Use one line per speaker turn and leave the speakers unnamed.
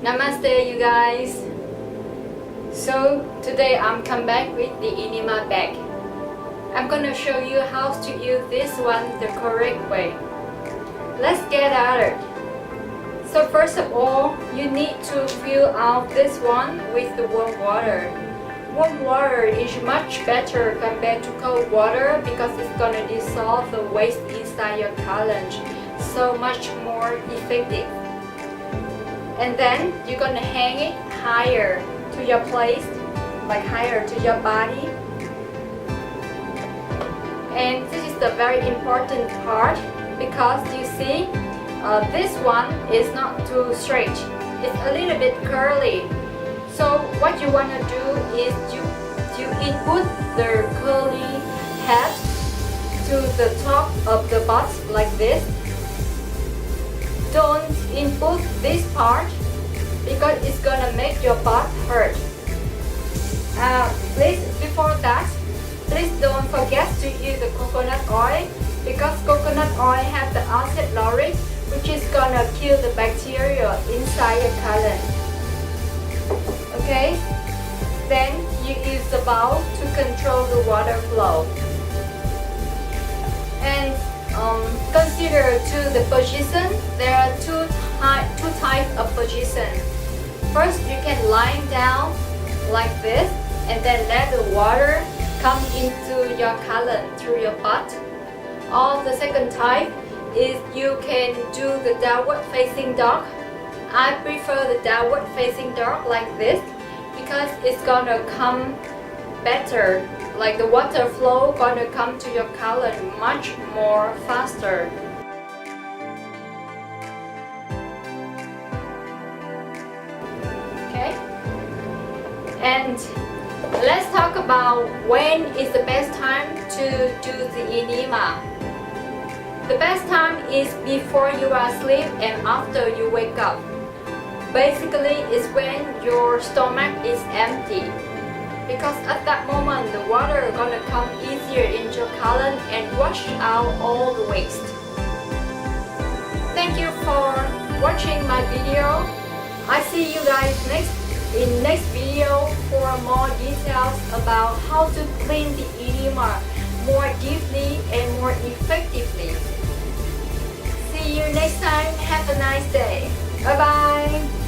Namaste you guys. So today I'm come back with the Enema bag. I'm gonna show you how to use this one the correct way. Let's get at it. So first of all, you need to fill out this one with the warm water. Warm water is much better compared to cold water because it's gonna dissolve the waste inside your colon, so much more effective. And then you're gonna hang it higher to your place, like higher to your body. And this is the very important part because you see this one is not too straight, it's a little bit curly. So what you want to do is you input the curly head to the top of the butt like this. Don't input this part because it's gonna make your butt hurt. Please, before that, please don't forget to use the coconut oil because coconut oil has the acid lauric, which is gonna kill the bacteria inside your colon. Okay? Then you use the bowl to control the water flow. And consider the position. There are two types of position. First, you can lie down like this and then let the water come into your colon through your butt. Or the second type is you can do the downward facing dog. I prefer the downward facing dog like this because it's gonna come better, like the water flow gonna come to your colon much more faster. Okay, and let's talk about when is the best time to do the enema. The best time is before you are asleep and after you wake up. Basically, it's when your stomach is empty. Because at that moment, the water is gonna come easier into your colon and wash out all the waste. Thank you for watching my video. I see you guys in next video for more details about how to clean the enema more deeply and more effectively. See you next time. Have a nice day. Bye bye.